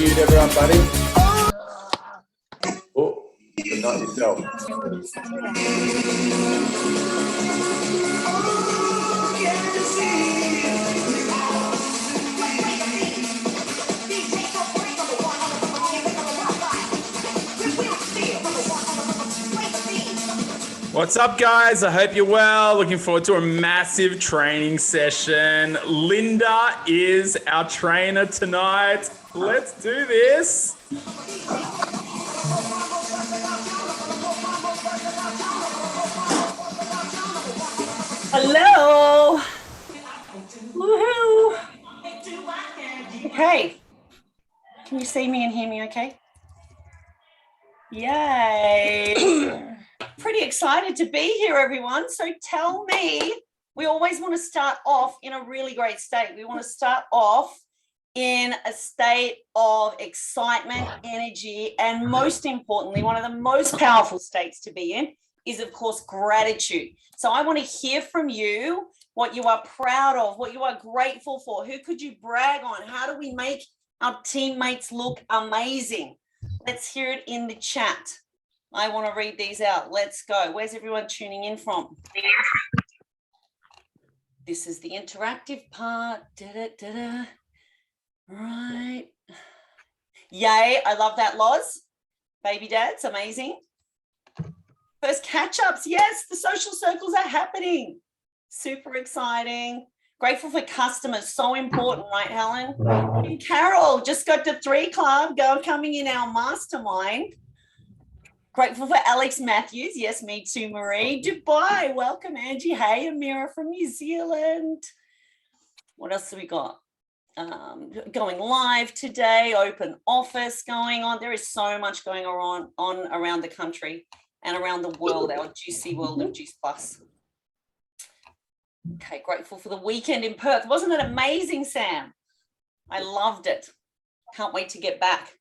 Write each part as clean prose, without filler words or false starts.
mute everyone, buddy. Oh, but not yourself. What's up, guys? I hope you're well. Looking forward to a massive training session. Linda is our trainer tonight. Let's do this. Hello. Woohoo. Okay. Can you see me and hear me okay? Yay. Pretty excited to be here, everyone. So tell me, we always want to start off in a really great state. We want to start off in a state of excitement, energy, and most importantly, one of the most powerful states to be in is, of course, gratitude. So I want to hear from you what you are proud of, what you are grateful for. Who could you brag on? How do we make our teammates look amazing? Let's hear it in the chat. I want to read these out. Let's go. Where's everyone tuning in from? This is the interactive part. Right. Yay. I love that, Loz. Baby dads, amazing. First catch-ups. Yes, the social circles are happening. Super exciting. Grateful for customers. So important, right, Helen? And Carol just got to 3 Club coming in our mastermind. Grateful for Alex Matthews. Yes, me too, Marie. Dubai. Welcome, Angie. Hey, Amira from New Zealand. What else have we got? Going live today. Open office going on. There is so much going on around the country and around the world, our juicy world of Juice Plus. Okay, grateful for the weekend in Perth. Wasn't it amazing, Sam? I loved it. Can't wait to get back.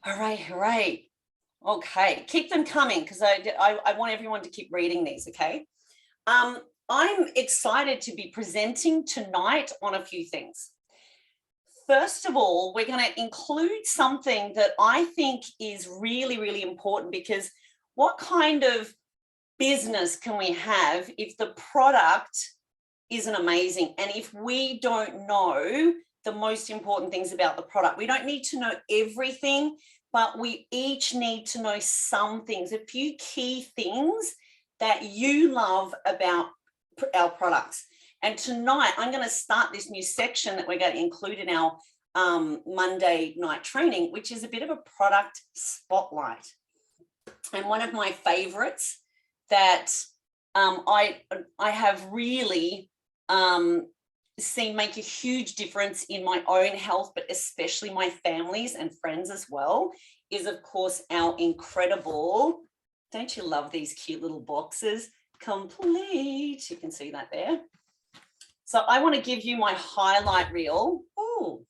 Hooray. Okay, keep them coming because I want everyone to keep reading these, okay? I'm excited to be presenting tonight on a few things. First of all, we're going to include something that I think is really, really important because what kind of business can we have if the product isn't amazing and if we don't know the most important things about the product? We don't need to know everything, but we each need to know some things, a few key things that you love about our products. And tonight I'm going to start this new section that we're going to include in our Monday night training, which is a bit of a product spotlight. And one of my favorites that I have really seen make a huge difference in my own health, but especially my family's and friends as well, is of course our incredible, don't you love these cute little boxes? Complete, you can see that there. So I want to give you my highlight reel. Oh,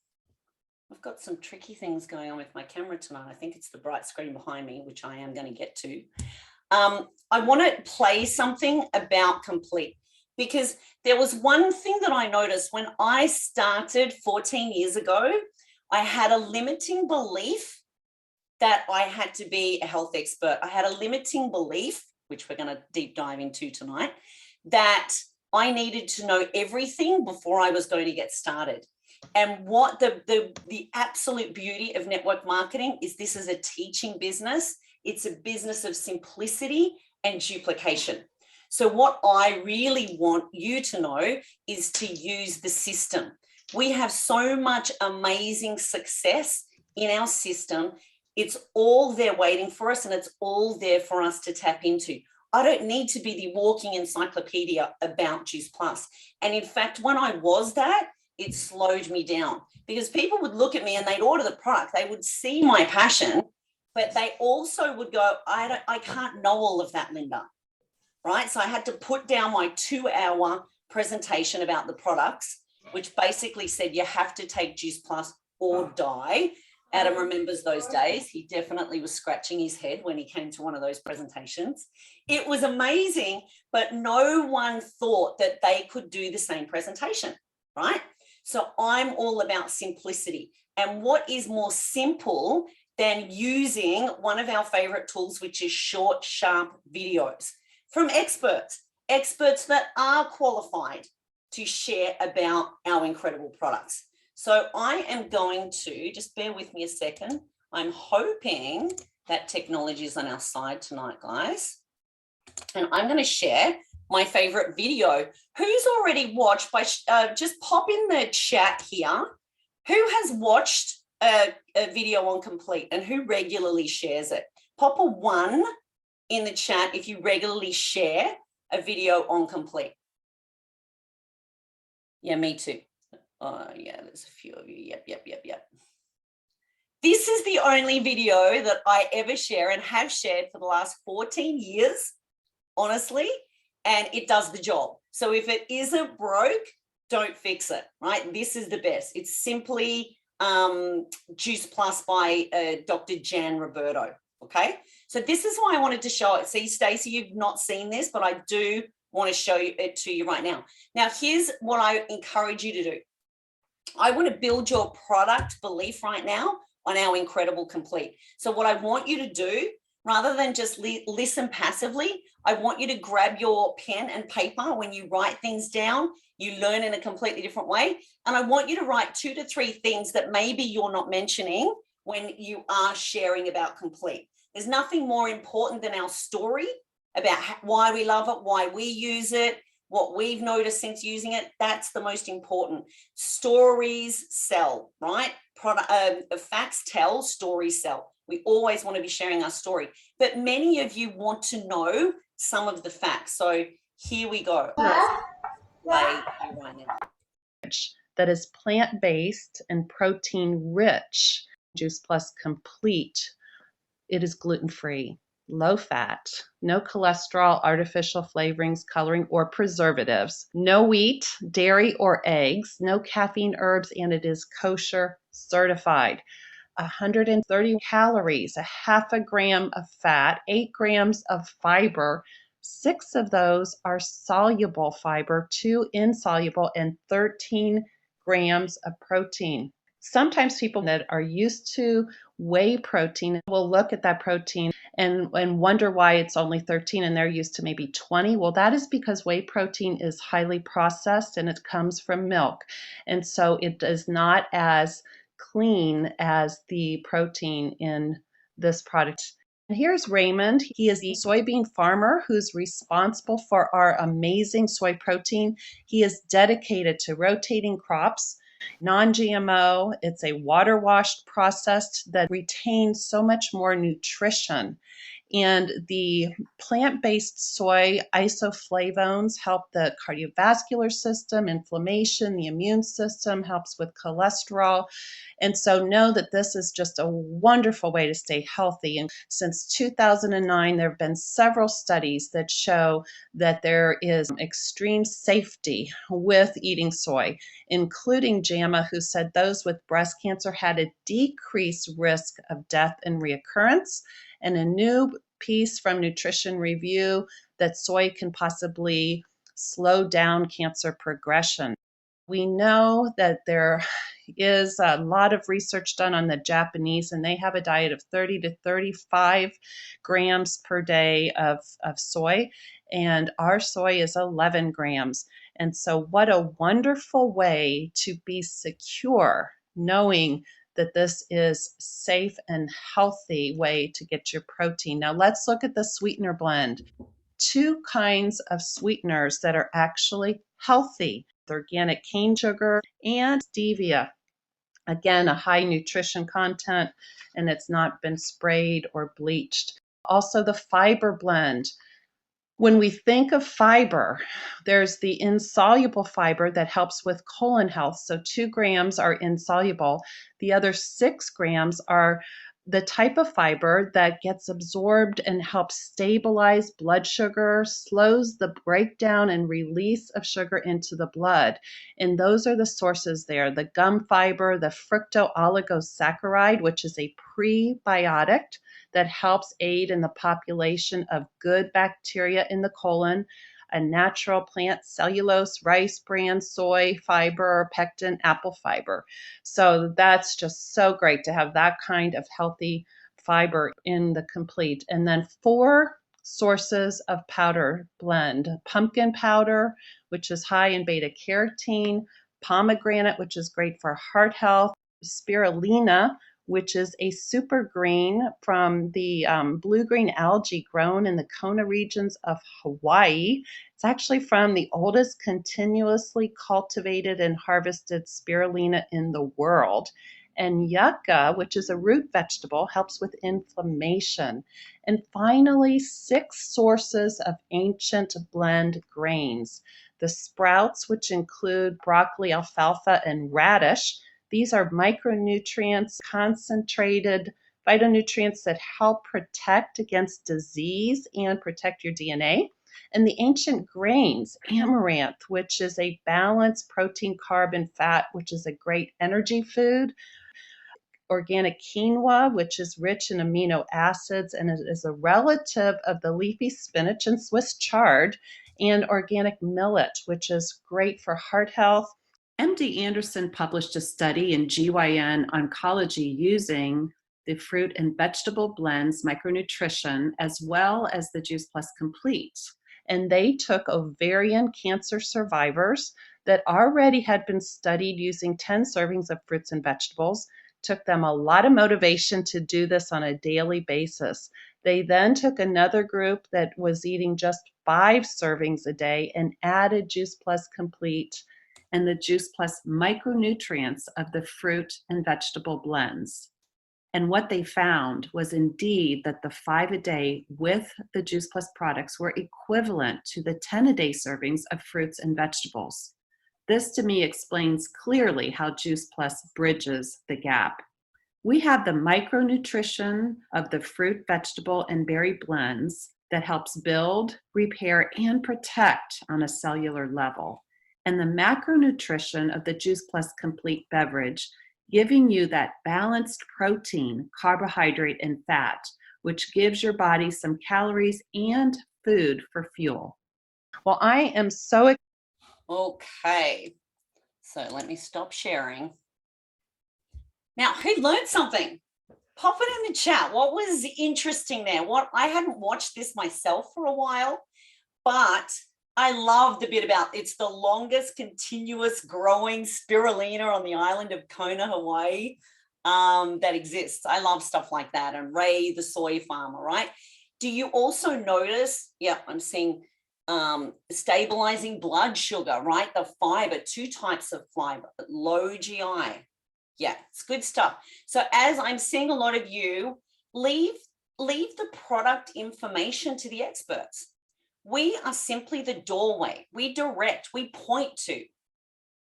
I've got some tricky things going on with my camera tonight. I think it's the bright screen behind me, which I am going to get to. I want to play something about Complete because there was one thing that I noticed when I started 14 years ago. I had a limiting belief that I had to be a health expert. I had a limiting belief, which we're going to deep dive into tonight, that I needed to know everything before I was going to get started. And what the absolute beauty of network marketing is, this is a teaching business. It's a business of simplicity and duplication. So what I really want you to know is to use the system. We have so much amazing success in our system. It's all there waiting for us and it's all there for us to tap into. I don't need to be the walking encyclopedia about Juice Plus. And in fact, when I was that, it slowed me down because people would look at me and they'd order the product. They would see my passion, but they also would go, I can't know all of that, Linda, right? So I had to put down my 2-hour presentation about the products, which basically said you have to take Juice Plus or die. Adam remembers those days. He definitely was scratching his head when he came to one of those presentations. It was amazing, but no one thought that they could do the same presentation, right? So I'm all about simplicity. And what is more simple than using one of our favorite tools, which is short, sharp videos from experts that are qualified to share about our incredible products. So I am going to, just bear with me a second. I'm hoping that technology is on our side tonight, guys. And I'm going to share my favorite video. Who's already watched, just pop in the chat here, who has watched a video on Complete and who regularly shares it? Pop a 1 in the chat if you regularly share a video on Complete. Yeah, me too. Yeah, there's a few of you. Yep. This is the only video that I ever share and have shared for the last 14 years, honestly, and it does the job. So if it isn't broke, don't fix it, right? This is the best. It's simply Juice Plus by Dr. Jan Roberto, okay? So this is why I wanted to show it. See, Stacey, you've not seen this, but I do want to show it to you right now. Now, here's what I encourage you to do. I want to build your product belief right now on our incredible Complete. So what I want you to do, rather than just listen passively, I want you to grab your pen and paper when you write things down. You learn in a completely different way. And I want you to write 2 to 3 things that maybe you're not mentioning when you are sharing about Complete. There's nothing more important than our story about why we love it, why we use it, what we've noticed since using it. That's the most important. Stories sell, right? Facts tell, stories sell. We always want to be sharing our story, but many of you want to know some of the facts. So here we go. Right now. That is plant-based and protein-rich. Juice Plus Complete. It is gluten-free, low-fat, no cholesterol, artificial flavorings, coloring, or preservatives, no wheat, dairy, or eggs, no caffeine, herbs, and it is kosher certified. 130 calories, a half a gram of fat, 8 grams of fiber. 6 of those are soluble fiber, 2 insoluble, and 13 grams of protein. Sometimes people that are used to whey protein will look at that protein and wonder why it's only 13 and they're used to maybe 20. Well, that is because whey protein is highly processed and it comes from milk. And so it is not as clean as the protein in this product. And here's Raymond. He is the soybean farmer who's responsible for our amazing soy protein. He is dedicated to rotating crops, non-GMO. It's a water washed processed that retains so much more nutrition. And the plant-based soy isoflavones help the cardiovascular system, inflammation, the immune system, helps with cholesterol. And so know that this is just a wonderful way to stay healthy. And since 2009, there have been several studies that show that there is extreme safety with eating soy, including JAMA, who said those with breast cancer had a decreased risk of death and reoccurrence. And a new piece from Nutrition Review that soy can possibly slow down cancer progression. We know that there is a lot of research done on the Japanese, and they have a diet of 30 to 35 grams per day of soy, and our soy is 11 grams. And so what a wonderful way to be secure, knowing that this is safe and healthy way to get your protein. Now let's look at the sweetener blend. 2 kinds of sweeteners that are actually healthy: organic cane sugar and stevia. Again, a high nutrition content, and it's not been sprayed or bleached. Also the fiber blend. When we think of fiber, there's the insoluble fiber that helps with colon health. So 2 grams are insoluble. The other 6 grams are the type of fiber that gets absorbed and helps stabilize blood sugar, slows the breakdown and release of sugar into the blood. And those are the sources there: the gum fiber, the fructooligosaccharides, which is a prebiotic that helps aid in the population of good bacteria in the colon, a natural plant cellulose, rice bran, soy fiber, pectin, apple fiber. So that's just so great to have that kind of healthy fiber in the complete. And then 4 sources of powder blend: pumpkin powder, which is high in beta carotene; pomegranate, which is great for heart health; spirulina, which is a super green from the blue-green algae grown in the Kona regions of Hawaii. It's actually from the oldest continuously cultivated and harvested spirulina in the world. And yucca, which is a root vegetable, helps with inflammation. And finally, 6 sources of ancient blend grains: the sprouts, which include broccoli, alfalfa, and radish. These are micronutrients, concentrated phytonutrients that help protect against disease and protect your DNA. And the ancient grains, amaranth, which is a balanced protein, carb, and fat, which is a great energy food. Organic quinoa, which is rich in amino acids and is a relative of the leafy spinach and Swiss chard. And organic millet, which is great for heart health. MD Anderson published a study in GYN Oncology using the fruit and vegetable blends micronutrition as well as the Juice Plus Complete. And they took ovarian cancer survivors that already had been studied using 10 servings of fruits and vegetables. Took them a lot of motivation to do this on a daily basis. They then took another group that was eating just 5 servings a day and added Juice Plus Complete and the Juice Plus micronutrients of the fruit and vegetable blends. And what they found was indeed that the 5 a day with the Juice Plus products were equivalent to the 10 a day servings of fruits and vegetables. This to me explains clearly how Juice Plus bridges the gap. We have the micronutrition of the fruit, vegetable, and berry blends that helps build, repair, and protect on a cellular level, and the macronutrition of the Juice Plus Complete beverage, giving you that balanced protein, carbohydrate, and fat, which gives your body some calories and food for fuel. Well, I am so excited. Okay, so let me stop sharing. Now, who learned something? Pop it in the chat. What was interesting there? I hadn't watched this myself for a while, but I love the bit about it's the longest continuous growing spirulina on the island of Kona, Hawaii, that exists. I love stuff like that. And Ray, the soy farmer, right? Do you also notice? Yeah, I'm seeing stabilizing blood sugar, right? The fiber, 2 types of fiber, low GI. Yeah, it's good stuff. So as I'm seeing a lot of you, leave the product information to the experts. We are simply the doorway. We direct, we point to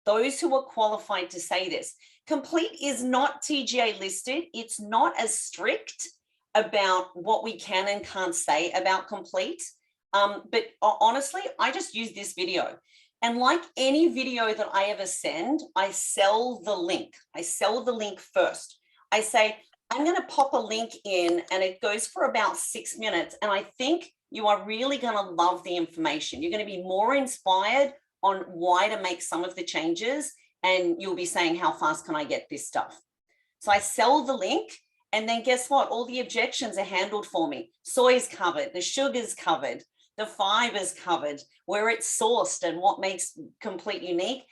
those who are qualified to say this. Complete is not TGA listed. It's not as strict about what we can and can't say about Complete. But honestly, I just use this video. And like any video that I ever send, I sell the link. I sell the link first. I say, I'm going to pop a link in and it goes for about 6 minutes. And I think you are really going to love the information. You're going to be more inspired on why to make some of the changes. And you'll be saying, how fast can I get this stuff? So I sell the link. And then guess what? All the objections are handled for me. Soy's covered. The sugar's covered. The fiber's covered, where it's sourced and what makes Complete unique.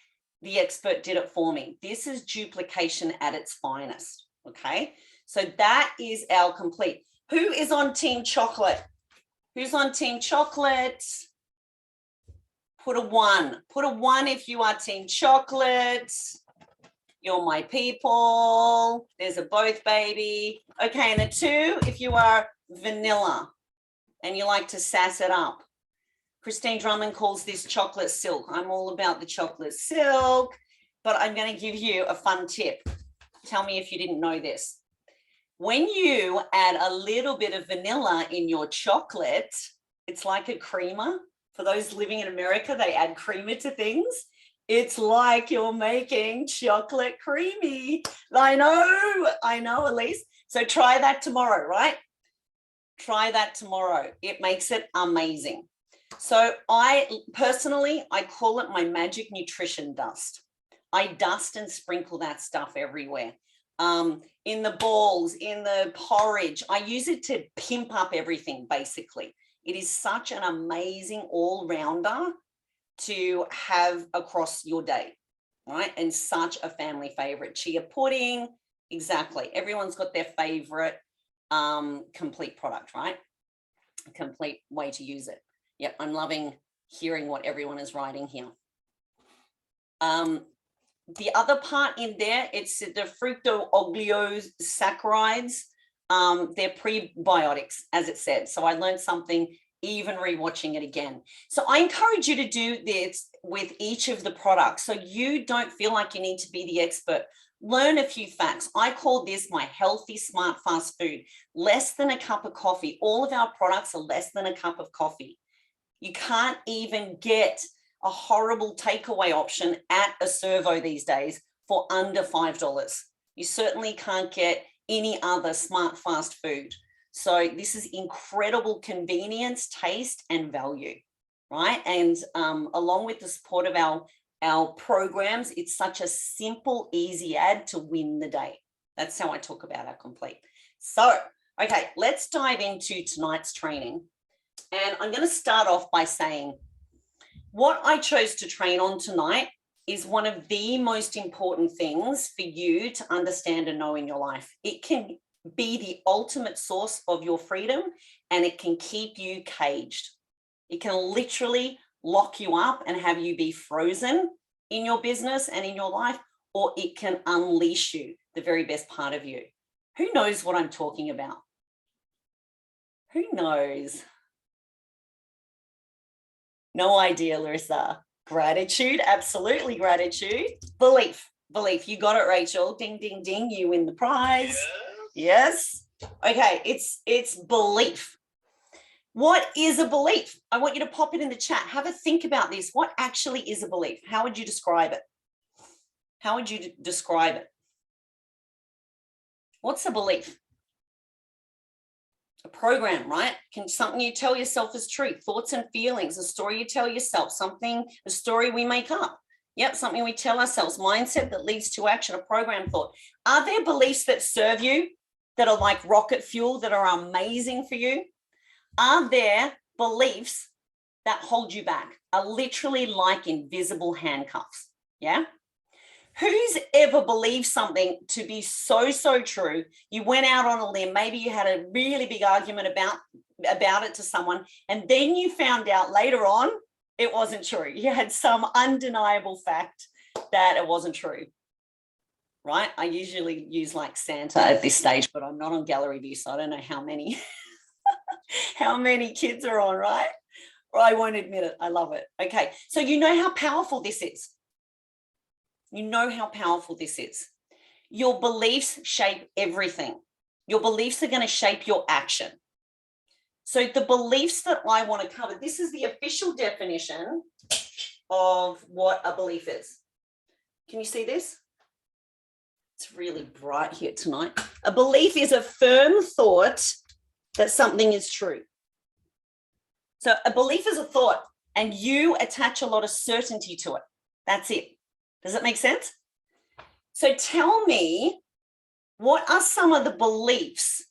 The expert did it for me. This is duplication at its finest, okay? So that is our Complete. Who is on Team Chocolate? Who's on Team Chocolate? Put a 1. Put a 1 if you are Team Chocolate. You're my people. There's a both, baby. Okay, and a 2 if you are vanilla and you like to sass it up. Christine Drummond calls this chocolate silk. I'm all about the chocolate silk, but I'm going to give you a fun tip. Tell me if you didn't know this. When you add a little bit of vanilla in your chocolate, it's like a creamer. For those living in America, they add creamer to things. It's like you're making chocolate creamy. I know, Elise. So try that tomorrow, right? Try that tomorrow. It makes it amazing. So I personally, I call it my magic nutrition dust. I dust and sprinkle that stuff everywhere. In the balls, in the porridge. I use it to pimp up everything, basically. It is such an amazing all-rounder to have across your day, right? And such a family favorite. Chia pudding, exactly. Everyone's got their favorite complete product, right? A complete way to use it. Yep, I'm loving hearing what everyone is writing here. The other part in there, it's the fructooligosaccharides. They're prebiotics, as it said. So I learned something even rewatching it again. So I encourage you to do this with each of the products so you don't feel like you need to be the expert. Learn a few facts. I call this my healthy, smart, fast food. Less than a cup of coffee. All of our products are less than a cup of coffee. You can't even get a horrible takeaway option at a servo these days for under $5. You certainly can't get any other smart fast food. So this is incredible convenience, taste, and value, right? And along with the support of our programs, it's such a simple, easy ad to win the day. That's how I talk about our complete. So, okay, let's dive into tonight's training. And I'm going to start off by saying what I chose to train on tonight is one of the most important things for you to understand and know in your life. It can be the ultimate source of your freedom, and it can keep you caged. It can literally lock you up and have you be frozen in your business and in your life, or it can unleash you, the very best part of you. Who knows what I'm talking about? Who knows? No idea, Larissa. Gratitude, absolutely gratitude. Belief. You got it, Rachel. Ding, ding, ding. You win the prize. Yes. Okay, it's belief. What is a belief? I want you to pop it in the chat. Have a think about this. What actually is a belief? How would you describe it? How would you describe it? What's a belief? A program, right? Can something you tell yourself is true, thoughts and feelings, a story you tell yourself, a story we make up. Yep, something we tell ourselves, mindset that leads to action, a program thought. Are there beliefs that serve you, that are like rocket fuel, that are amazing for you? Are there beliefs that hold you back, are literally like invisible handcuffs? Yeah. Who's ever believed something to be so true, you went out on a limb, maybe you had a really big argument about it to someone, and then you found out later on it wasn't true. You had some undeniable fact that it wasn't true, right? I usually use like Santa at this stage, but I'm not on gallery view, so I don't know how many how many kids are on, right? Or I won't admit it. I love it. Okay, so you know how powerful this is. You know how powerful this is. Your beliefs shape everything. Your beliefs are going to shape your action. So the beliefs that I want to cover, this is the official definition of what a belief is. Can you see this? It's really bright here tonight. A belief is a firm thought that something is true. So a belief is a thought, and you attach a lot of certainty to it. That's it. Does it make sense? So tell me, what are some of the beliefs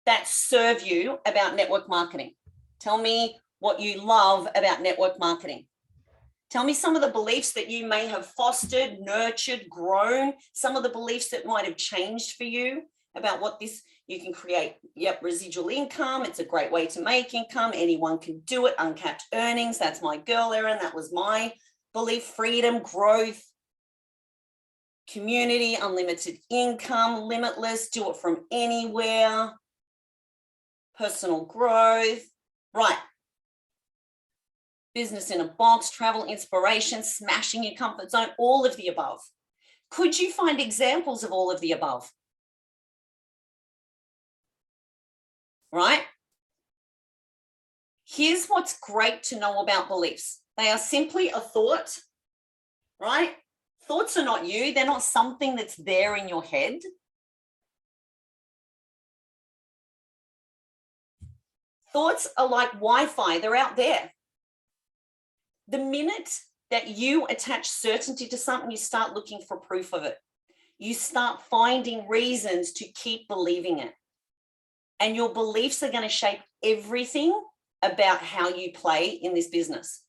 that serve you about network marketing? Tell me what you love about network marketing. Tell me some of the beliefs that you may have fostered, nurtured, grown, some of the beliefs that might have changed for you about what this, you can create, residual income. It's a great way to make income. Anyone can do it. Uncapped earnings. That's my girl, Erin. That was my belief. Freedom, growth, community, unlimited income, limitless, do it from anywhere, personal growth, right? Business in a box, travel, inspiration, smashing your comfort zone, all of the above. Could you find examples of all of the above? Right? Here's what's great to know about beliefs. They are simply a thought, right? Thoughts are not you. They're not something that's there in your head. Thoughts are like Wi-Fi. They're out there. The minute that you attach certainty to something, you start looking for proof of it. You start finding reasons to keep believing it. And your beliefs are going to shape everything about how you play in this business.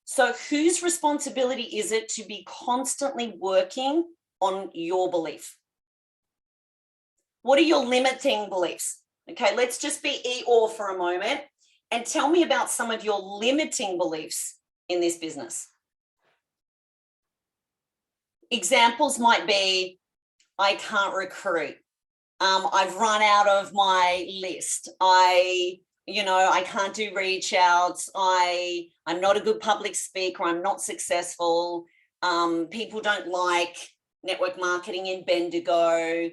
So whose responsibility is it to be constantly working on your belief? What are your limiting beliefs? Okay, let's just be or for a moment and tell me about some of your limiting beliefs in this business. Examples might be, I can't recruit. I've run out of my list. I can't do reach outs. I'm not a good public speaker. I'm not successful. People don't like network marketing in Bendigo.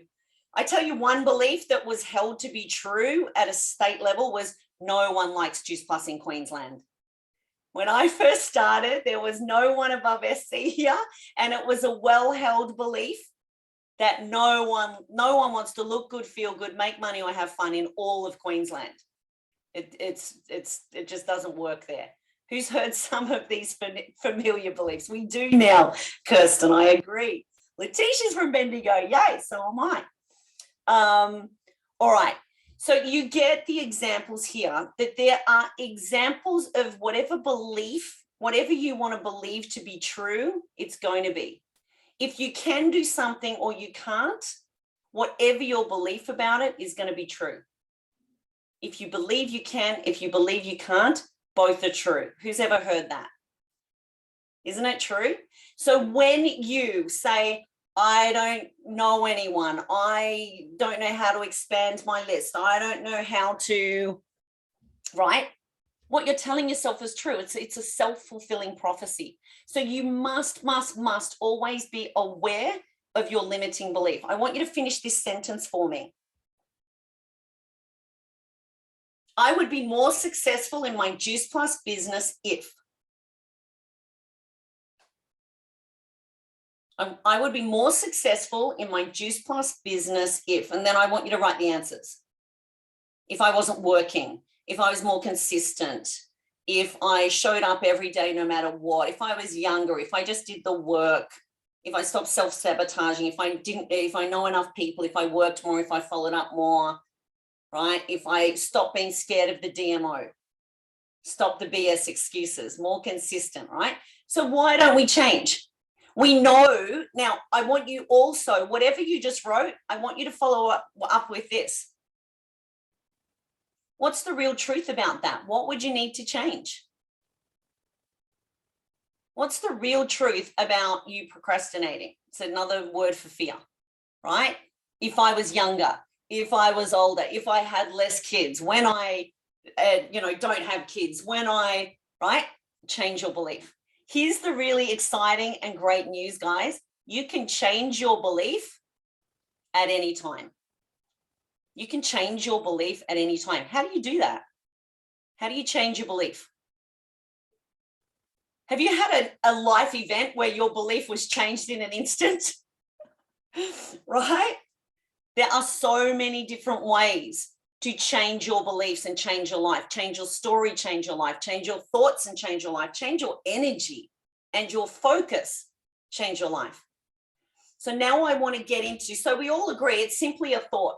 I tell you, one belief that was held to be true at a state level was no one likes Juice Plus in Queensland. When I first started, there was no one above SC here, and it was a well-held belief that no one wants to look good, feel good, make money, or have fun in all of Queensland. It just doesn't work there. Who's heard some of these familiar beliefs? We do now, Kirsten, I agree. Letitia's from Bendigo, yay, so am I. All right, so you get the examples here, that there are examples of whatever belief, whatever you want to believe to be true, it's going to be. If you can do something or you can't, whatever your belief about it is going to be true. If you believe you can, if you believe you can't, both are true. Who's ever heard that? Isn't it true? So when you say, I don't know anyone, I don't know how to expand my list, I don't know how to, right? What you're telling yourself is true. It's a self-fulfilling prophecy. So you must always be aware of your limiting belief. I want you to finish this sentence for me. I would be more successful in my Juice Plus business if. I would be more successful in my Juice Plus business if, and then I want you to write the answers. If I wasn't working, if I was more consistent, if I showed up every day no matter what, if I was younger, if I just did the work, if I stopped self-sabotaging, if I know enough people, if I worked more, if I followed up more, right? If I stopped being scared of the DMO, stop the BS excuses, more consistent, right? So why don't we change? We know, now I want you also, whatever you just wrote, I want you to follow up with this. What's the real truth about that? What would you need to change? What's the real truth about you procrastinating? It's another word for fear, right? If I was younger, if I was older, if I had less kids, when I, don't have kids, when I, right? Change your belief. Here's the really exciting and great news, guys. You can change your belief at any time. You can change your belief at any time. How do you do that? How do you change your belief? Have you had a life event where your belief was changed in an instant? Right? There are so many different ways to change your beliefs and change your life, change your story, change your life, change your thoughts and change your life, change your energy and your focus, change your life. So now I want to get into, so we all agree it's simply a thought.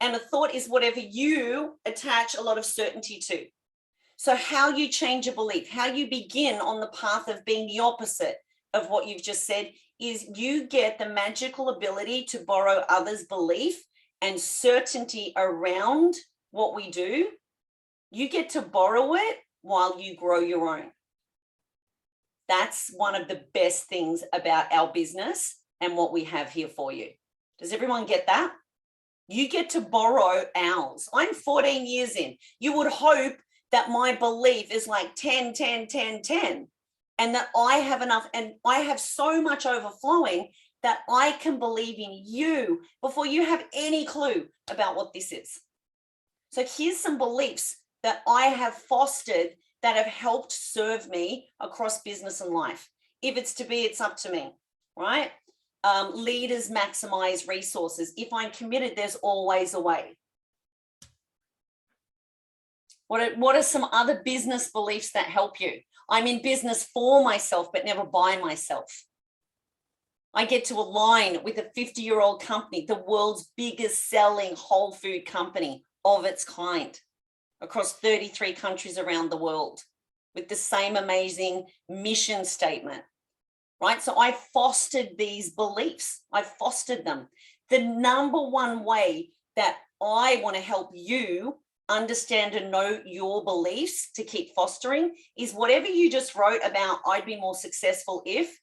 And a thought is whatever you attach a lot of certainty to. So how you change a belief, how you begin on the path of being the opposite of what you've just said is you get the magical ability to borrow others' belief and certainty around what we do. You get to borrow it while you grow your own. That's one of the best things about our business and what we have here for you. Does everyone get that? You get to borrow ours. I'm 14 years in. You would hope that my belief is like 10, 10, 10, 10, and that I have enough and I have so much overflowing that I can believe in you before you have any clue about what this is. So here's some beliefs that I have fostered that have helped serve me across business and life. If it's to be, it's up to me, right? Leaders maximize resources. If I'm committed, there's always a way. What are some other business beliefs that help you? I'm in business for myself, but never by myself. I get to align with a 50-year-old company, the world's biggest selling whole food company of its kind, across 33 countries around the world, with the same amazing mission statement, right? So I fostered these beliefs. I fostered them. The number one way that I want to help you understand and know your beliefs to keep fostering is whatever you just wrote about, I'd be more successful if,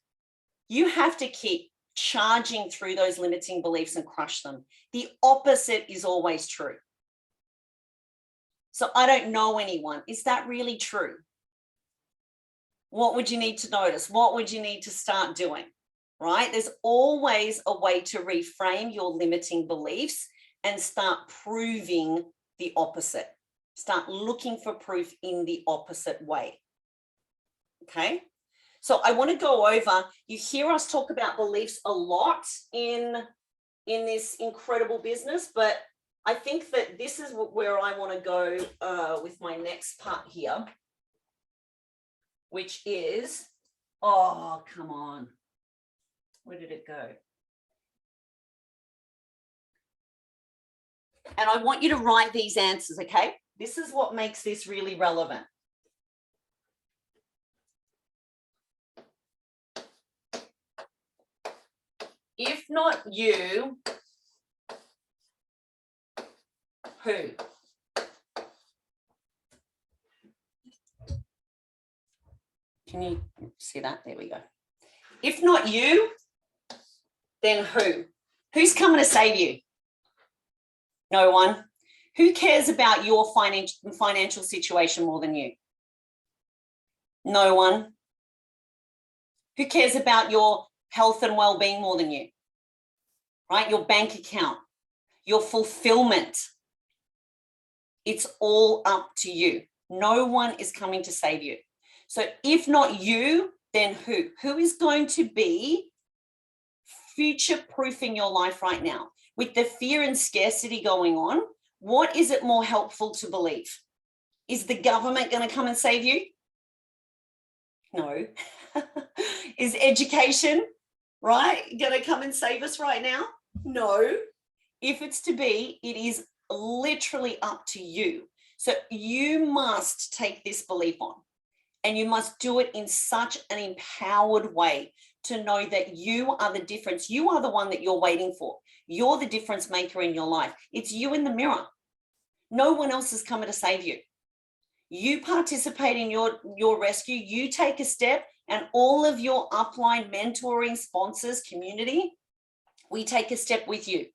you have to keep charging through those limiting beliefs and crush them. The opposite is always true. So I don't know anyone. Is that really true? What would you need to notice? What would you need to start doing? Right? There's always a way to reframe your limiting beliefs and start proving the opposite. Start looking for proof in the opposite way. Okay? So I want to go over, you hear us talk about beliefs a lot in this incredible business, but I think that this is where I want to go with my next part here, which is, oh, come on. Where did it go? And I want you to write these answers, okay? This is what makes this really relevant. If not you, who? Can you see that? There we go. If not you, then who? Who's coming to save you? No one. Who cares about your financial situation more than you? No one. Who cares about your health and well-being more than you? Right? Your bank account, your fulfillment. It's all up to you. No one is coming to save you. So if not you, then who? Who is going to be future-proofing your life right now? With the fear and scarcity going on, what is it more helpful to believe? Is the government going to come and save you? No. Is education, right, going to come and save us right now? No. If it's to be, it is literally up to you. So you must take this belief on, and you must do it in such an empowered way to know that you are the difference. You are the one that you're waiting for. You're the difference maker in your life. It's you in the mirror. No one else is coming to save you. You participate in your rescue. You take a step, and all of your upline mentoring sponsors, community, we take a step with you,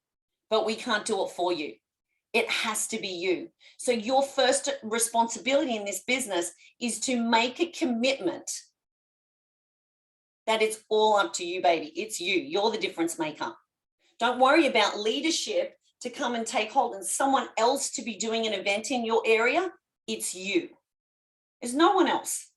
but we can't do it for you. It has to be you. So your first responsibility in this business is to make a commitment that it's all up to you, baby. It's you. You're the difference maker. Don't worry about leadership to come and take hold and someone else to be doing an event in your area. It's you. There's no one else.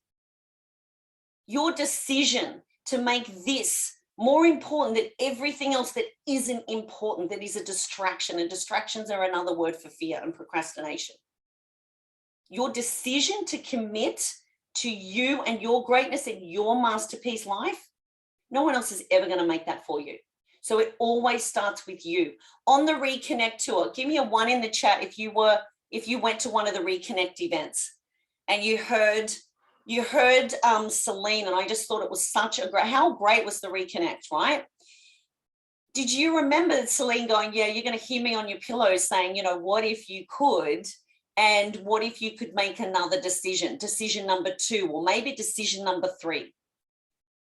Your decision to make this more important than everything else that isn't important, that is a distraction, and distractions are another word for fear and procrastination. Your decision to commit to you and your greatness and your masterpiece life, no one else is ever going to make that for you. So it always starts with you. On the Reconnect tour, give me a 1 in the chat if you went to one of the Reconnect events and you heard Celine, and I just thought it was such a how great was the Reconnect, right? Did you remember Celine going, yeah, you're going to hear me on your pillow saying, you know, what if you could, and what if you could make another decision number 2, or maybe decision number 3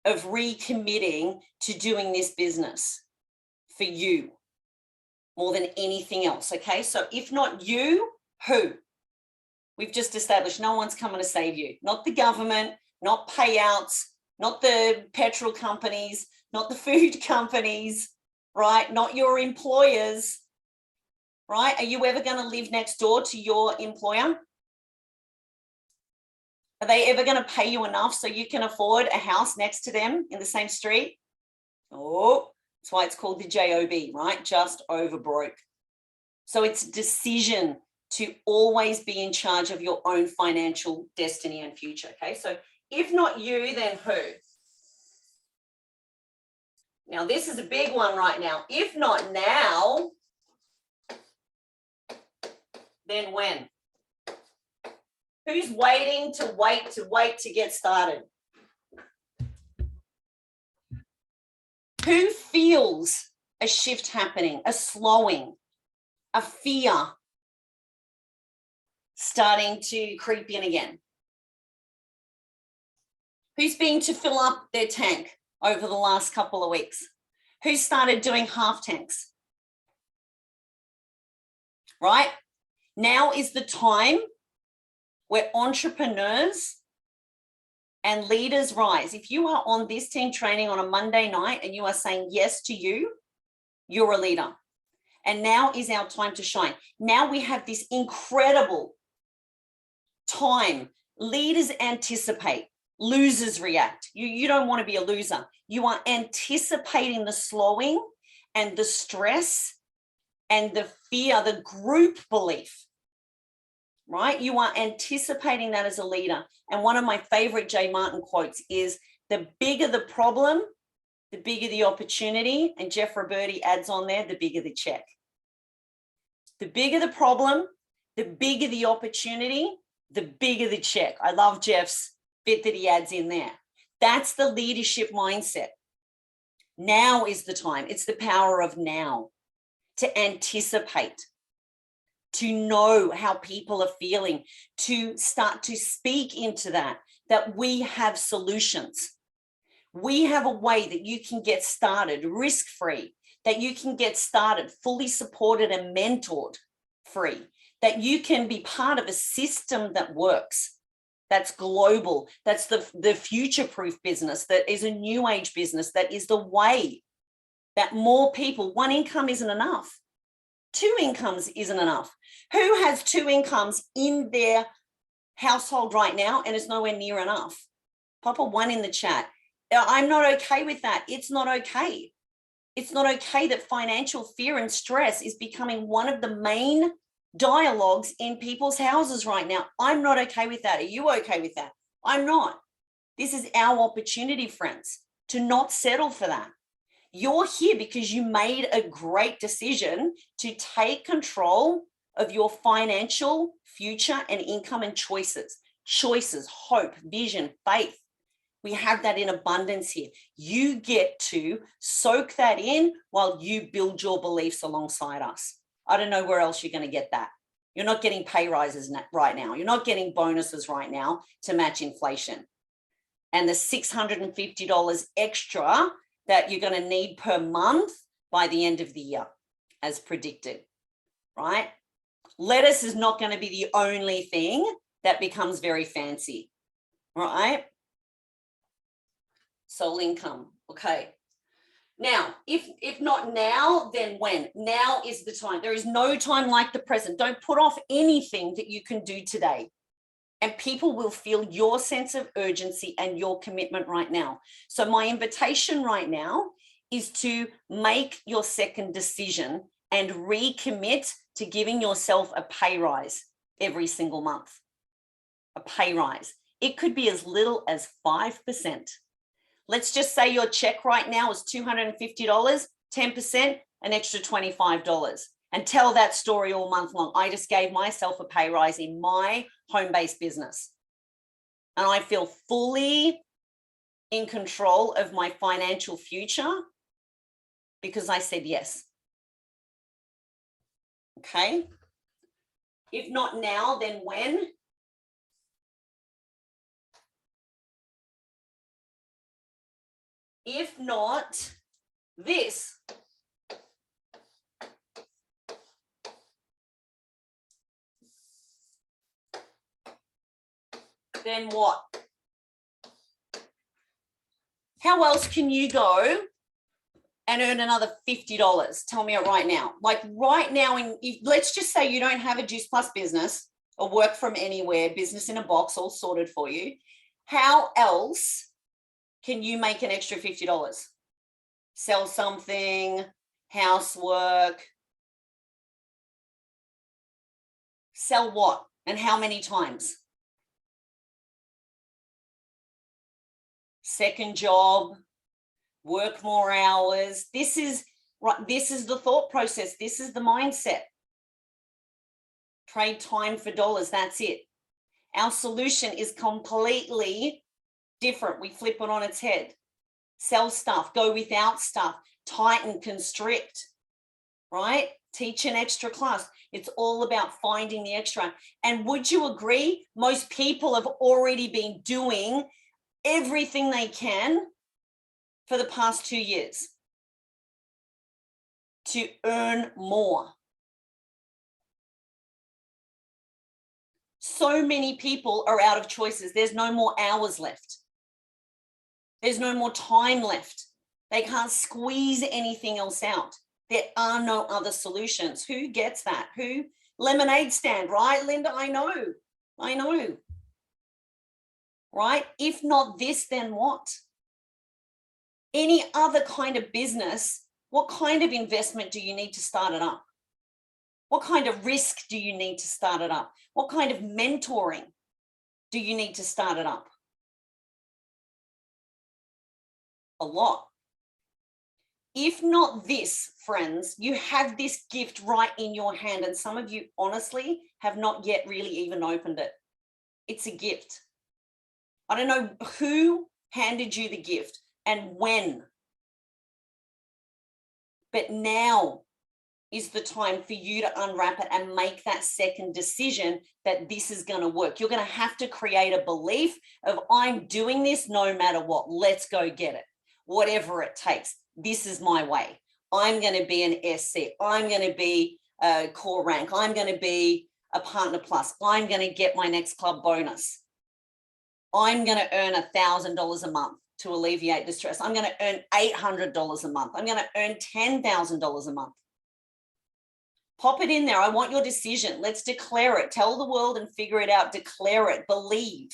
of recommitting to doing this business for you more than anything else, okay? So if not you, who? We've just established no one's coming to save you. Not the government, not payouts, not the petrol companies, not the food companies, right? Not your employers, right? Are you ever going to live next door to your employer? Are they ever going to pay you enough so you can afford a house next to them in the same street? Oh, that's why it's called the JOB, right? Just over broke. So it's a decision to always be in charge of your own financial destiny and future. Okay, so if not you, then who? Now, this is a big one right now. If not now, then when? Who's waiting to wait to get started? Who feels a shift happening, a slowing, a fear starting to creep in again? Who's been to fill up their tank over the last couple of weeks? Who started doing half tanks? Right? Now is the time where entrepreneurs and leaders rise. If you are on this team training on a Monday night and you are saying yes to you, you're a leader. And now is our time to shine. Now we have this incredible time. Leaders anticipate, losers react. You don't want to be a loser. You are anticipating the slowing and the stress and the fear, the group belief, right? You are anticipating that as a leader. And one of my favorite Jay Martin quotes is, the bigger the problem, the bigger the opportunity. And Jeff Roberti adds on there, the bigger the check. The bigger the problem, the bigger the opportunity, the bigger the check. I love Jeff's bit that he adds in there. That's the leadership mindset. Now is the time. It's the power of now, to anticipate, to know how people are feeling, to start to speak into that we have solutions. We have a way that you can get started risk-free, that you can get started fully supported and mentored free, that you can be part of a system that works, that's global, that's the future-proof business, that is a new age business, that is the way that more people, one income isn't enough. Two incomes isn't enough. Who has two incomes in their household right now and it's nowhere near enough? Pop a one in the chat. I'm not okay with that. It's not okay. It's not okay that financial fear and stress is becoming one of the main dialogues in people's houses right now. I'm not okay with that. Are you okay with that? I'm not. This is our opportunity, friends, to not settle for that. You're here because you made a great decision to take control of your financial future and income and choices, hope, vision, faith. We have that in abundance here. You get to soak that in while you build your beliefs alongside us. I don't know where else you're going to get that. You're not getting pay rises right now. You're not getting bonuses right now to match inflation. And the $650 extra that you're going to need per month by the end of the year, as predicted, right? Lettuce is not going to be the only thing that becomes very fancy, right? Soul income, okay. Now, if not now, then when? Now is the time. There is no time like the present. Don't put off anything that you can do today. And people will feel your sense of urgency and your commitment right now. So my invitation right now is to make your second decision and recommit to giving yourself a pay rise every single month. A pay rise. It could be as little as 5%. Let's just say your check right now is $250, 10%, an extra $25. And tell that story all month long. I just gave myself a pay rise in my home-based business. And I feel fully in control of my financial future because I said yes. Okay. If not now, then when? If not this. Then what? How else can you go and earn another $50? Tell me it right now. Like right now, let's just say you don't have a Juice Plus business or work from anywhere, business in a box, all sorted for you. How else can you make an extra $50? Sell something, housework, Sell what and how many times? Second job, work more hours. This is right. This is the thought process. This is the mindset. Trade time for dollars. That's it. Our solution is completely different. We flip it on its head. Sell stuff, go without stuff, tighten, constrict, right? Teach an extra class. It's all about finding the extra. And would you agree? Most people have already been doing everything they can for the past 2 years to earn more. So many people are out of choices. There's no more hours left. There's no more time left. They can't squeeze anything else out. There are no other solutions. Who gets that? Who? Lemonade stand, right, Linda? I know. Right? If not this, then what? Any other kind of business, what kind of investment do you need to start it up? What kind of risk do you need to start it up? What kind of mentoring do you need to start it up? A lot. If not this, friends, you have this gift right in your hand, and some of you honestly have not yet really even opened it. It's a gift. I don't know who handed you the gift and when, but now is the time for you to unwrap it and make that second decision that this is going to work. You're going to have to create a belief of, I'm doing this no matter what. Let's go get it. Whatever it takes. This is my way. I'm going to be an SC. I'm going to be a core rank. I'm going to be a partner plus. I'm going to get my next club bonus. I'm going to earn $1,000 a month to alleviate the stress. I'm going to earn $800 a month. I'm going to earn $10,000 a month. Pop it in there. I want your decision. Let's declare it. Tell the world and figure it out. Declare it. Believe.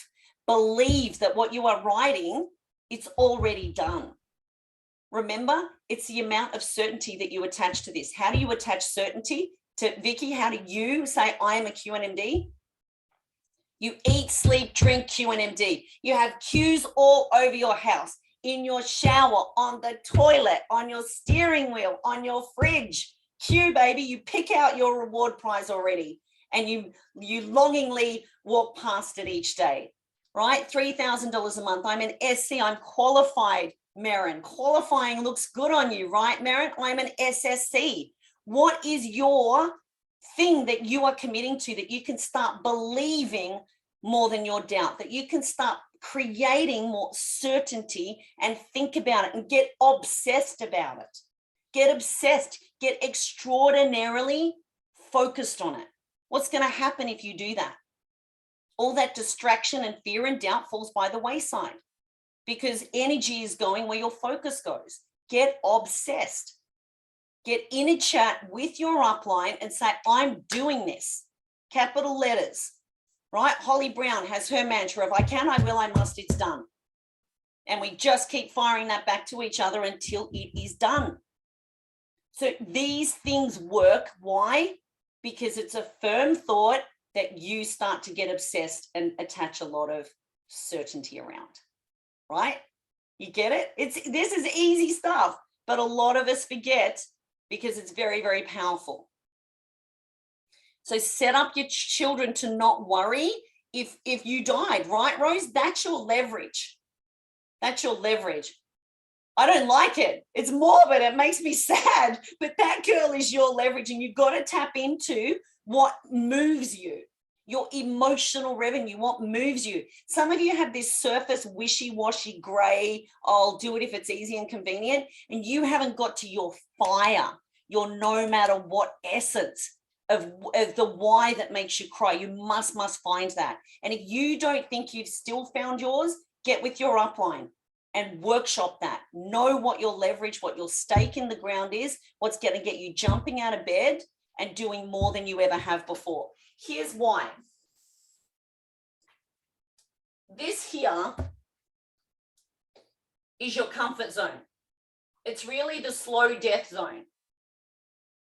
Believe that what you are writing, it's already done. Remember, it's the amount of certainty that you attach to this. How do you attach certainty to Vicky? How do you say, I am a QNMD? You eat, sleep, drink QNMD. You have Qs all over your house, in your shower, on the toilet, on your steering wheel, on your fridge. Q, baby, you pick out your reward prize already, and you longingly walk past it each day, right? $3,000 a month. I'm an SC. I'm qualified, Marin. Qualifying looks good on you, right, Marin? I'm an SSC. What is your thing that you are committing to that you can start believing more than your doubt, that you can start creating more certainty and think about it and get obsessed about it? Get obsessed, get extraordinarily focused on it. What's going to happen if you do that? All that distraction and fear and doubt falls by the wayside because energy is going where your focus goes. Get obsessed. Get in a chat with your upline and say, I'm doing this. Capital letters, right? Holly Brown has her mantra of I can, I will, I must, it's done. And we just keep firing that back to each other until it is done. So these things work. Why? Because it's a firm thought that you start to get obsessed and attach a lot of certainty around, right? You get it? This is easy stuff, but a lot of us forget because it's very, very powerful. So set up your children to not worry if you died, right, Rose? That's your leverage. That's your leverage. I don't like it. It's morbid. It makes me sad. But that girl is your leverage, and you've got to tap into what moves you, your emotional revenue, what moves you. Some of you have this surface wishy-washy gray, I'll do it if it's easy and convenient, and you haven't got to your fire, your no matter what essence of the why that makes you cry. You must find that. And if you don't think you've still found yours, get with your upline and workshop that. Know what your leverage, what your stake in the ground is, what's going to get you jumping out of bed and doing more than you ever have before. Here's why. This here is your comfort zone. It's really the slow death zone.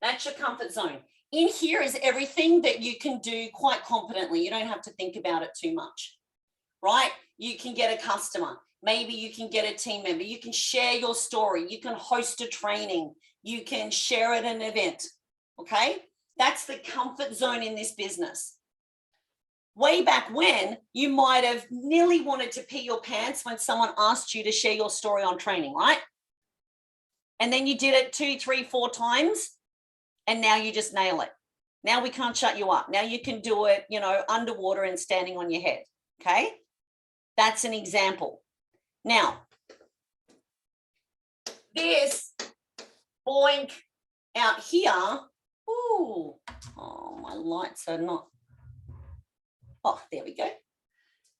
That's your comfort zone. in here is everything that you can do quite competently. You don't have to think about it too much, right? You can get a customer. Maybe you can get a team member. You can share your story. You can host a training. You can share at an event, okay? That's the comfort zone in this business. Way back when, you might have nearly wanted to pee your pants when someone asked you to share your story on training, right? And then you did it 2, 3, 4 times, and now you just nail it. Now we can't shut you up. Now you can do it, you know, underwater and standing on your head, okay? That's an example. Now, this boink out here, ooh, oh, my lights are not, oh, there we go.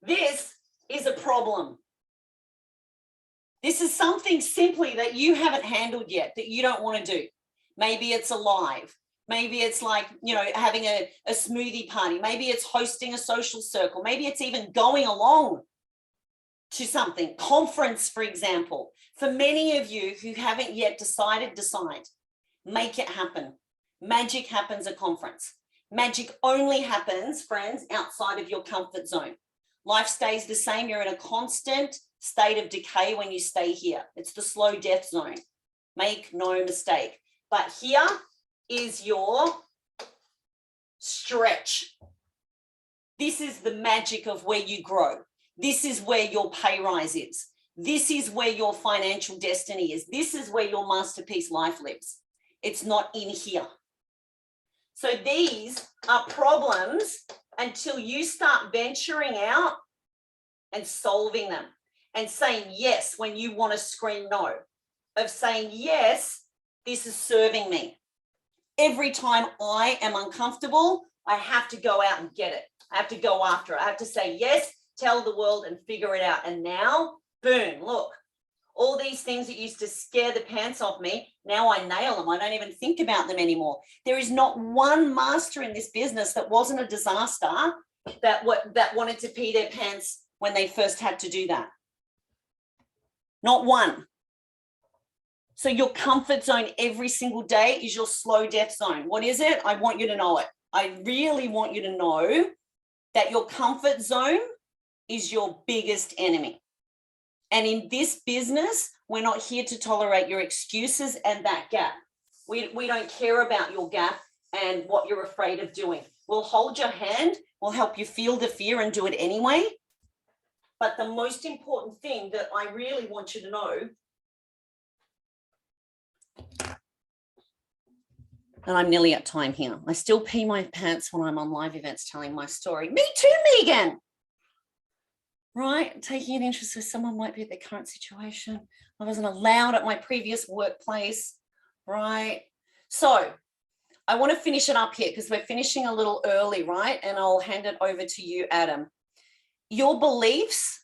This is a problem. This is something simply that you haven't handled yet, that you don't want to do. Maybe it's alive. Maybe it's like, you know, having a smoothie party. Maybe it's hosting a social circle. Maybe it's even going along to something, conference, for example. For many of you who haven't yet decided, decide. Make it happen. Magic happens at conference. Magic only happens, friends, outside of your comfort zone. Life stays the same. You're in a constant state of decay when you stay here. It's the slow death zone. Make no mistake. But here is your stretch. This is the magic of where you grow. This is where your pay rise is. This is where your financial destiny is. This is where your masterpiece life lives. It's not in here. So these are problems until you start venturing out and solving them and saying yes when you want to scream no, of saying yes, this is serving me. Every time I am uncomfortable, I have to go out and get it. I have to go after it. I have to say yes, tell the world and figure it out. And now, boom, look, all these things that used to scare the pants off me, now I nail them. I don't even think about them anymore. There is not one master in this business that wasn't a disaster that wanted to pee their pants when they first had to do that. Not one. So your comfort zone every single day is your slow death zone. What is it? I want you to know it. I really want you to know that your comfort zone is your biggest enemy. And in this business, we're not here to tolerate your excuses and that gap. We don't care about your gap and what you're afraid of doing. We'll hold your hand, we'll help you feel the fear and do it anyway. But the most important thing that I really want you to know, and I'm nearly at time here. I still pee my pants when I'm on live events telling my story. Me too, Megan. Right? Taking an interest where someone might be at their current situation. I wasn't allowed at my previous workplace, right? So I want to finish it up here because we're finishing a little early, right? And I'll hand it over to you, Adam. Your beliefs,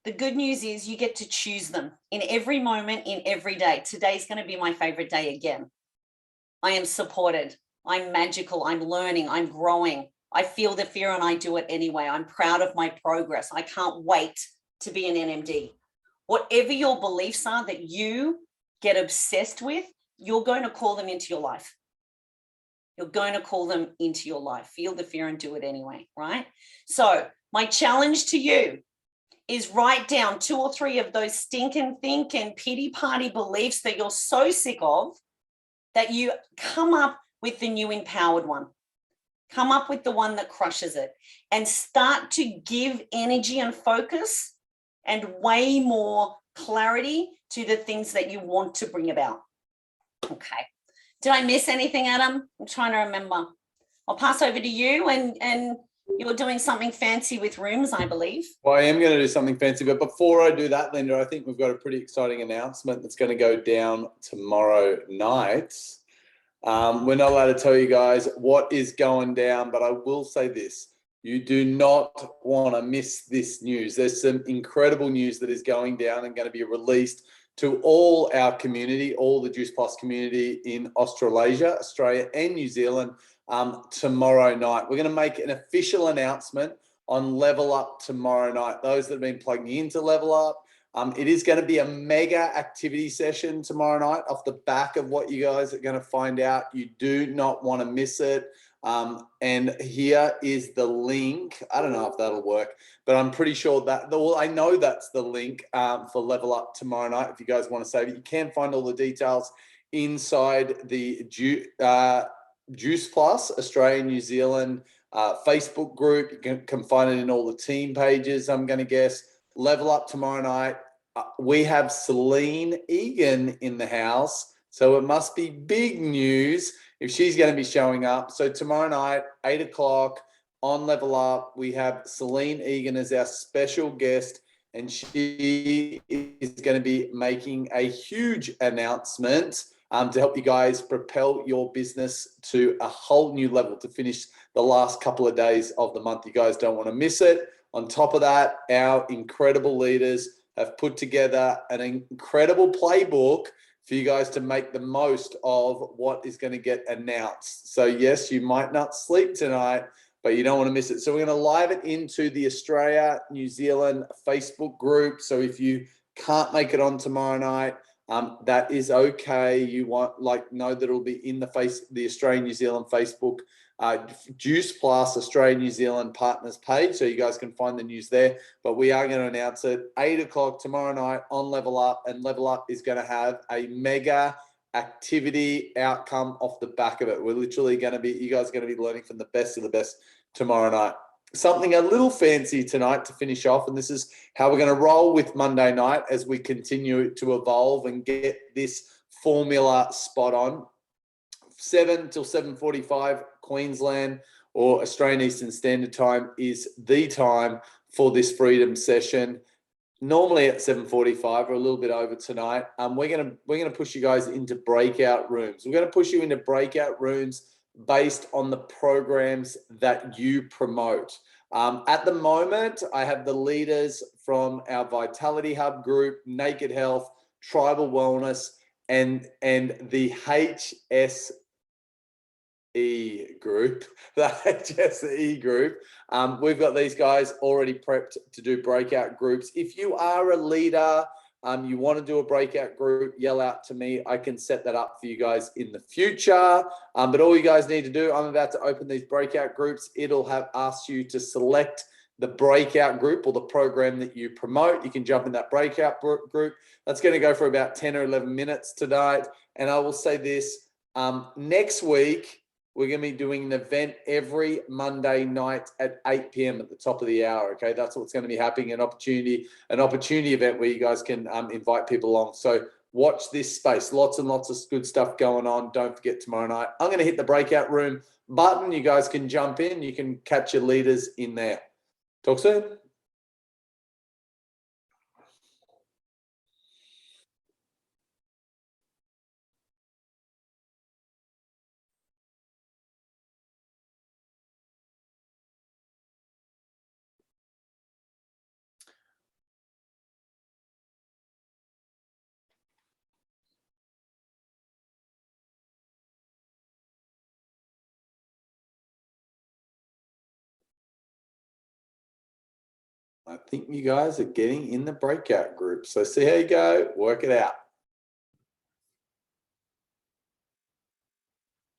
the good news is you get to choose them in every moment, in every day. Today's going to be my favorite day again. I am supported. I'm magical. I'm learning. I'm growing. I feel the fear and I do it anyway. I'm proud of my progress. I can't wait to be an NMD. Whatever your beliefs are that you get obsessed with, you're going to call them into your life. You're going to call them into your life. Feel the fear and do it anyway, right? So my challenge to you is write down 2 or 3 of those stinking think and pity party beliefs that you're so sick of, that you come up with the new empowered one. Come up with the one that crushes it and start to give energy and focus and way more clarity to the things that you want to bring about. Okay. Did I miss anything, Adam? I'm trying to remember. I'll pass over to you, and you're doing something fancy with rooms, I believe. Well, I am going to do something fancy, but before I do that, Linda, I think we've got a pretty exciting announcement that's going to go down tomorrow night. We're not allowed to tell you guys what is going down, but I will say this. You do not want to miss this news. There's some incredible news that is going down and going to be released to all our community, all the Juice Plus community in Australasia, Australia and New Zealand tomorrow night. We're going to make an official announcement on Level Up tomorrow night. Those that have been plugging into Level Up, It is going to be a mega activity session tomorrow night off the back of what you guys are going to find out. You do not want to miss it. And here is the link. I don't know if that'll work, but I'm pretty sure that, well, I know that's the link for Level Up tomorrow night. If you guys want to save it, you can find all the details inside the Juice Plus Australia, New Zealand Facebook group. You can find it in all the team pages, I'm going to guess. Level Up tomorrow night. We have Celine Egan in the house, so it must be big news if she's going to be showing up. So tomorrow night, 8 o'clock on Level Up, we have Celine Egan as our special guest, and she is going to be making a huge announcement to help you guys propel your business to a whole new level to finish the last couple of days of the month. You guys don't want to miss it. On top of that, our incredible leaders have put together an incredible playbook for you guys to make the most of what is going to get announced. So yes, you might not sleep tonight, but you don't want to miss it. So we're going to live it into the Australia, New Zealand Facebook group. So if you can't make it on tomorrow night, that is okay. You want know that it'll be in the Australia, New Zealand Facebook Juice Plus Australia, New Zealand partners page, so you guys can find the news there. But we are going to announce it 8 o'clock tomorrow night on Level Up, and Level Up is going to have a mega activity outcome off the back of it. We're literally going to be, you guys are going to be learning from the best of the best tomorrow night. Something a little fancy tonight to finish off, and this is how we're going to roll with Monday night as we continue to evolve and get this formula spot on. 7 till 7:45 Queensland or Australian Eastern Standard Time is the time for this freedom session. Normally at 7:45 or a little bit over tonight. We're gonna push you guys into breakout rooms. We're gonna push you into breakout rooms based on the programs that you promote. At the moment, I have the leaders from our Vitality Hub group, Naked Health, Tribal Wellness, and the HSE group, the HSE group. We've got these guys already prepped to do breakout groups. If you are a leader, you want to do a breakout group, yell out to me. I can set that up for you guys in the future. But all you guys need to do, I'm about to open these breakout groups. It'll have asked you to select the breakout group or the program that you promote. You can jump in that breakout group. That's going to go for about 10 or 11 minutes tonight. And I will say this, next week, we're going to be doing an event every Monday night at 8 p.m. at the top of the hour. Okay, that's what's going to be happening, an opportunity event where you guys can invite people along. So watch this space. Lots and lots of good stuff going on. Don't forget tomorrow night. I'm going to hit the breakout room button. You guys can jump in. You can catch your leaders in there. Talk soon. I think you guys are getting in the breakout group. So see how you go, work it out.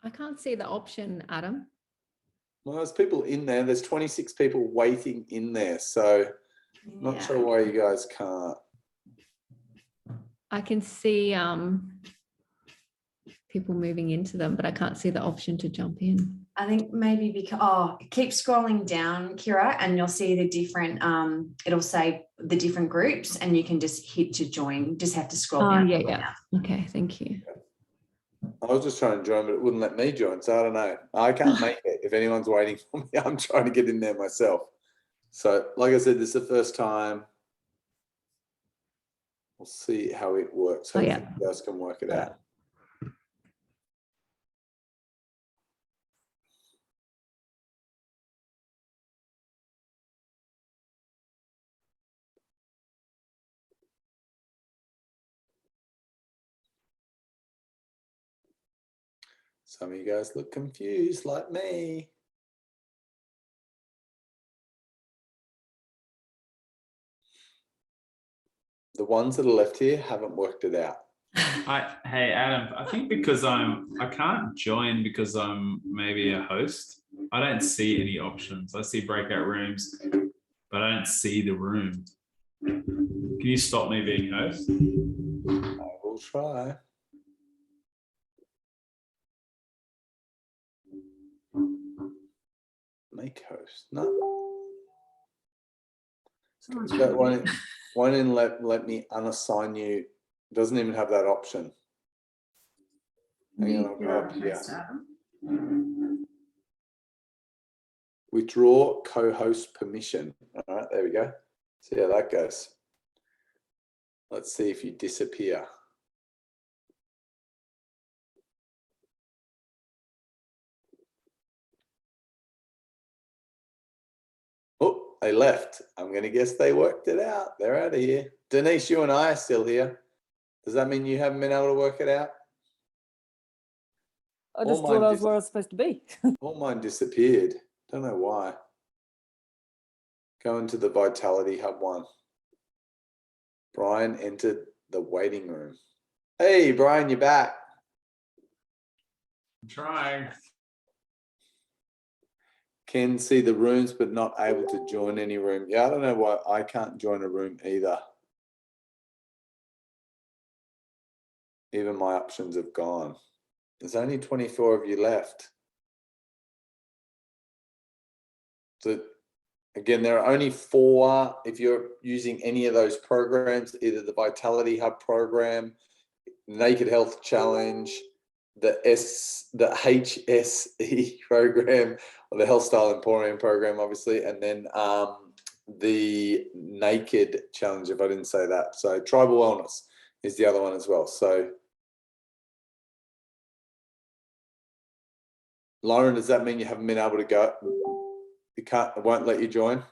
I can't see the option, Adam. Well, there's people in there. There's 26 people waiting in there. So I'm not sure why you guys can't. I can see people moving into them, but I can't see the option to jump in. I think maybe because, keep scrolling down, Kira, and you'll see the different, it'll say the different groups and you can just hit to join. Just have to scroll down. Yeah. Okay, thank you. I was just trying to join, but it wouldn't let me join. So I don't know. I can't make it. If anyone's waiting for me, I'm trying to get in there myself. So like I said, this is the first time. We'll see how it works. Hopefully you guys can work it out. Some of you guys look confused like me. the ones that are left here haven't worked it out. Hey Adam, I think because I can't join because I'm maybe a host. I don't see any options. I see breakout rooms, but I don't see the room. Can you stop me being host? I will try. Make host. No. That won't even let me unassign you. Doesn't even have that option. Hang on, I'll go up here. Withdraw co-host permission. All right, there we go. See how that goes. Let's see if you disappear. Oh, they left. I'm going to guess they worked it out. They're out of here. Denise, you and I are still here. Does that mean you haven't been able to work it out? I just thought I was where I was supposed to be. All mine disappeared. Don't know why. Go into the Vitality Hub one. Brian entered the waiting room. Hey, Brian, you're back. I'm trying. Can see the rooms, but not able to join any room. Yeah, I don't know why I can't join a room either. Even my options have gone. There's only 24 of you left. So again, there are only 4 if you're using any of those programs, either the Vitality Hub program, Naked Health Challenge, the HSE program, or the Health Style Emporium program, obviously, and then the Naked Challenge, if I didn't say that. So Tribal Wellness is the other one as well. So Lauren, does that mean you haven't been able to go? It won't let you join?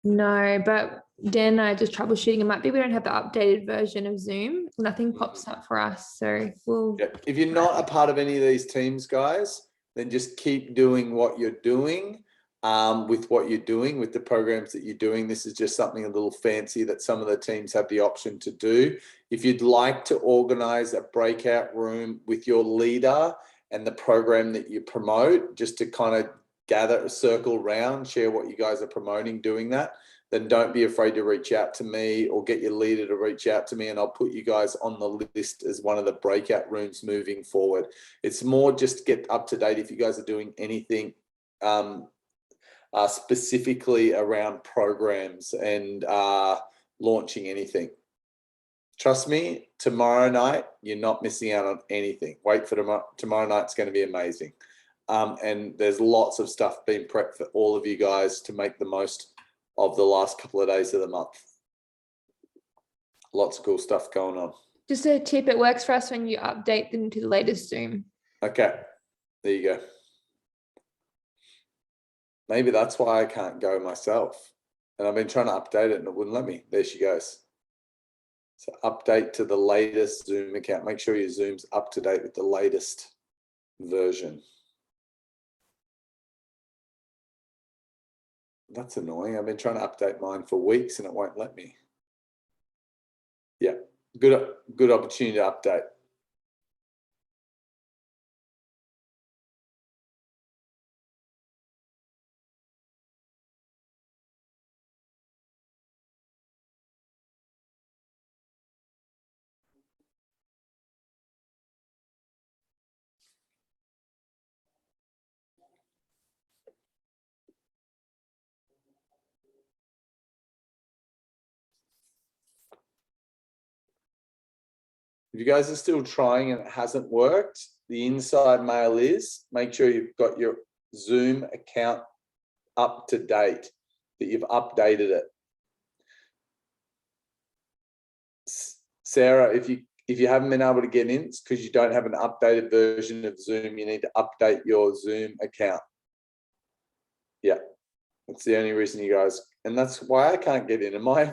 No, but Dan and I are just troubleshooting. It might be we don't have the updated version of Zoom. Nothing pops up for us. So we'll. Yeah. If you're not a part of any of these teams, guys, then just keep doing what you're doing with what you're doing, with the programs that you're doing. This is just something a little fancy that some of the teams have the option to do. If you'd like to organize a breakout room with your leader and the program that you promote, just to kind of gather a circle around, share what you guys are promoting, doing that, then don't be afraid to reach out to me or get your leader to reach out to me, and I'll put you guys on the list as one of the breakout rooms moving forward. It's more just get up to date if you guys are doing anything specifically around programs and launching anything. Trust me, tomorrow night, you're not missing out on anything. Wait for tomorrow night. It's going to be amazing. And there's lots of stuff being prepped for all of you guys to make the most of the last couple of days of the month. Lots of cool stuff going on. Just a tip, it works for us when you update them to the latest Zoom. Okay, there you go. Maybe that's why I can't go myself. And I've been trying to update it and it wouldn't let me. There she goes. So update to the latest Zoom account. Make sure your Zoom's up to date with the latest version. That's annoying. I've been trying to update mine for weeks and it won't let me. Yeah, good opportunity to update. If you guys are still trying and it hasn't worked, the inside mail is make sure you've got your Zoom account up to date, that you've updated it. Sarah, if you haven't been able to get in, it's because you don't have an updated version of Zoom. You need to update your Zoom account. Yeah, that's the only reason you guys, and that's why I can't get in. And my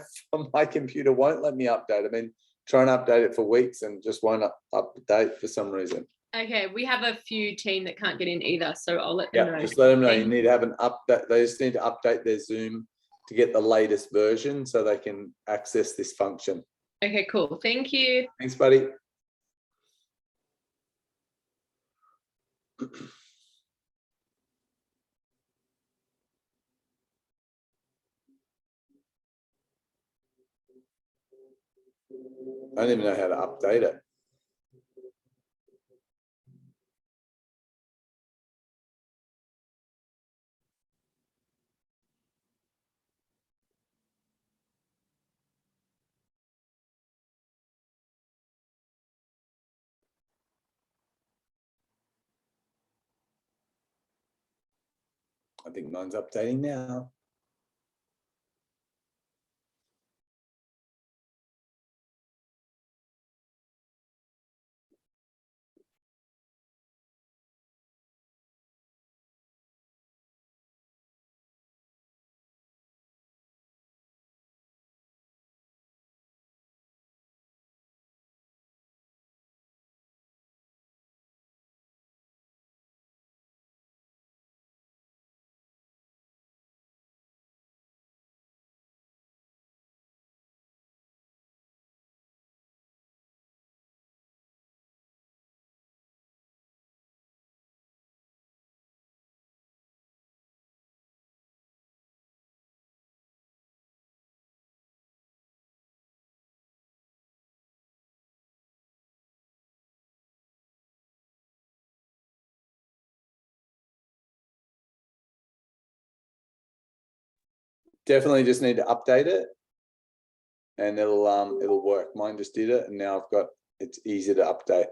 computer won't let me update. I mean, trying to update it for weeks and just won't update for some reason. Okay, we have a few team that can't get in either, so I'll let them know. Just let them know. You need to have an update. They just need to update their Zoom to get the latest version so they can access this function. Okay, cool. Thank you. Thanks, buddy. I don't even know how to update it. I think mine's updating now. Definitely just need to update it and it'll work. Mine just did it and now I've got, it's easy to update.